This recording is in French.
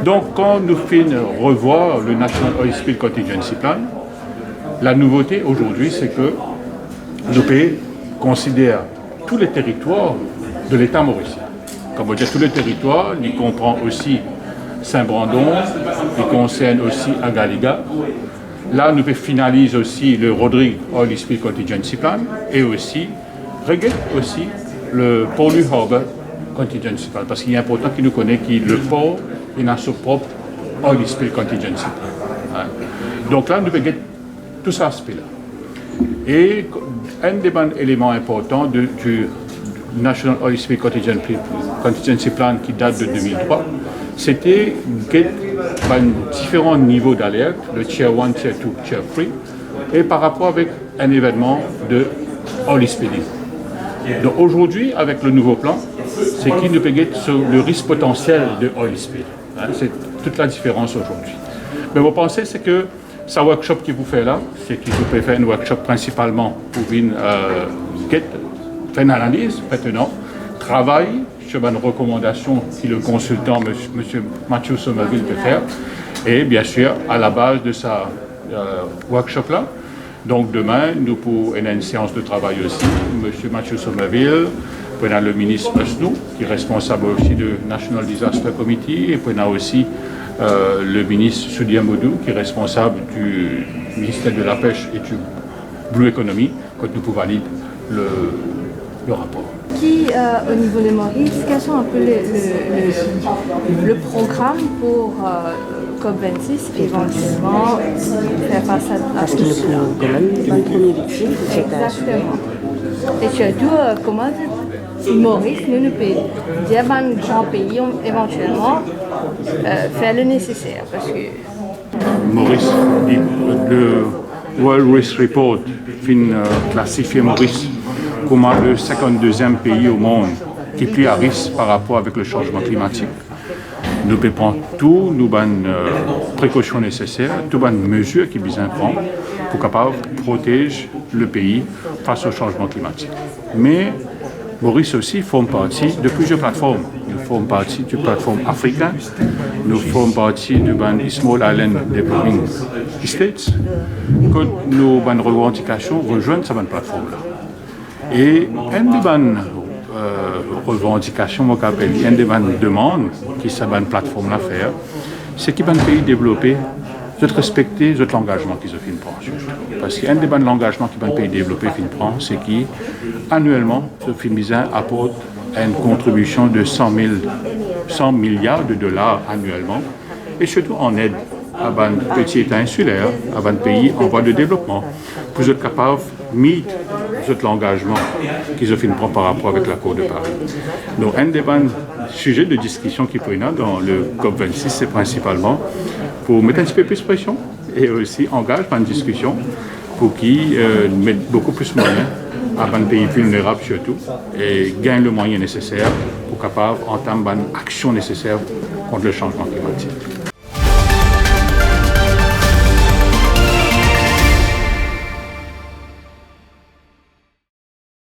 Donc, quand nous finissons revoir le National Oil Spill Contingency Plan, la nouveauté aujourd'hui, c'est que le pays considère tous les territoires de l'État mauricien. Comme on dit, tous les territoires, il comprend aussi Saint-Brandon, il concerne aussi Agaliga. Là, nous finalisons aussi le Rodrigue Oil Spill Contingency Plan et aussi, regarde aussi le Port Harbor Contingency Plan, parce qu'il est important qu'il nous connaisse que le port il a son propre Oil Spill Contingency Plan. Donc là, nous regardons tout ça aspect-là. Et un des éléments importants du National Oil Spill Contingency Plan qui date de 2003, c'était différents niveaux d'alerte, le Tier 1, Tier 2, Tier 3, et par rapport avec un événement de oil spilling. Donc aujourd'hui, avec le nouveau plan, c'est qu'il nous regarde sur le risque potentiel de oil spill. C'est toute la différence aujourd'hui. Mais vous pensez, c'est que ce workshop qui vous fait là, c'est que vous pouvez faire un workshop principalement pour faire une analyse maintenant, travail sur une recommandation que le consultant, M. Matthew Somerville, peut faire, et bien sûr, à la base de sa workshop-là. Donc demain, nous pour une séance de travail aussi, M. Matthew Somerville, puis on a le ministre Osnou, qui est responsable aussi du National Disaster Committee, et puis on a aussi le ministre Soudia Modou, qui est responsable du ministère de la Pêche et du Blue Economy, quand nous pouvons valider le rapport. Au niveau de Maurice, quels sont un peu le programme pour COP26 éventuellement faire face à parce qu'il nous faut quand même une première victime. Exactement. Et surtout, comment Maurice, nous pouvons dire un grand pays éventuellement faire le nécessaire parce que Maurice, le World Risk Report classifie Maurice comme le 52e pays au monde qui est plus à risque par rapport avec le changement climatique. Nous pouvons prendre toutes les précautions nécessaires, toutes les mesures qui besoin prendre pour capable protéger le pays face au changement climatique. Mais Maurice aussi forme partie de plusieurs plateformes. Nous formons partie de plateforme africaine, nous formons partie de Small Island Developing States, que nos revendications rejoignent cette plateforme-là. Et une des revendications, une des demandes qui cette plateforme-là fait, c'est que les pays développés doivent respecter l'engagement qu'ils ont fait prendre. Parce qu'un des engagements que les pays développés prennent, c'est qu'annuellement, ce FINMISA apporte une contribution de 100 milliards de dollars annuellement, et surtout en aide à un petit État insulaire, à un pays en voie de développement, pour être capable de mettre l'engagement qu'ils ont fait prendre par rapport avec l'accord de Paris. Donc, un des sujets de discussion qui peut y avoir dans le COP26, c'est principalement pour mettre un petit peu plus de pression et aussi engager une discussion pour qu'ils mettent beaucoup plus de moyens à un pays vulnérable surtout et gagnent le moyen nécessaire pour capable entamer une action nécessaire contre le changement climatique.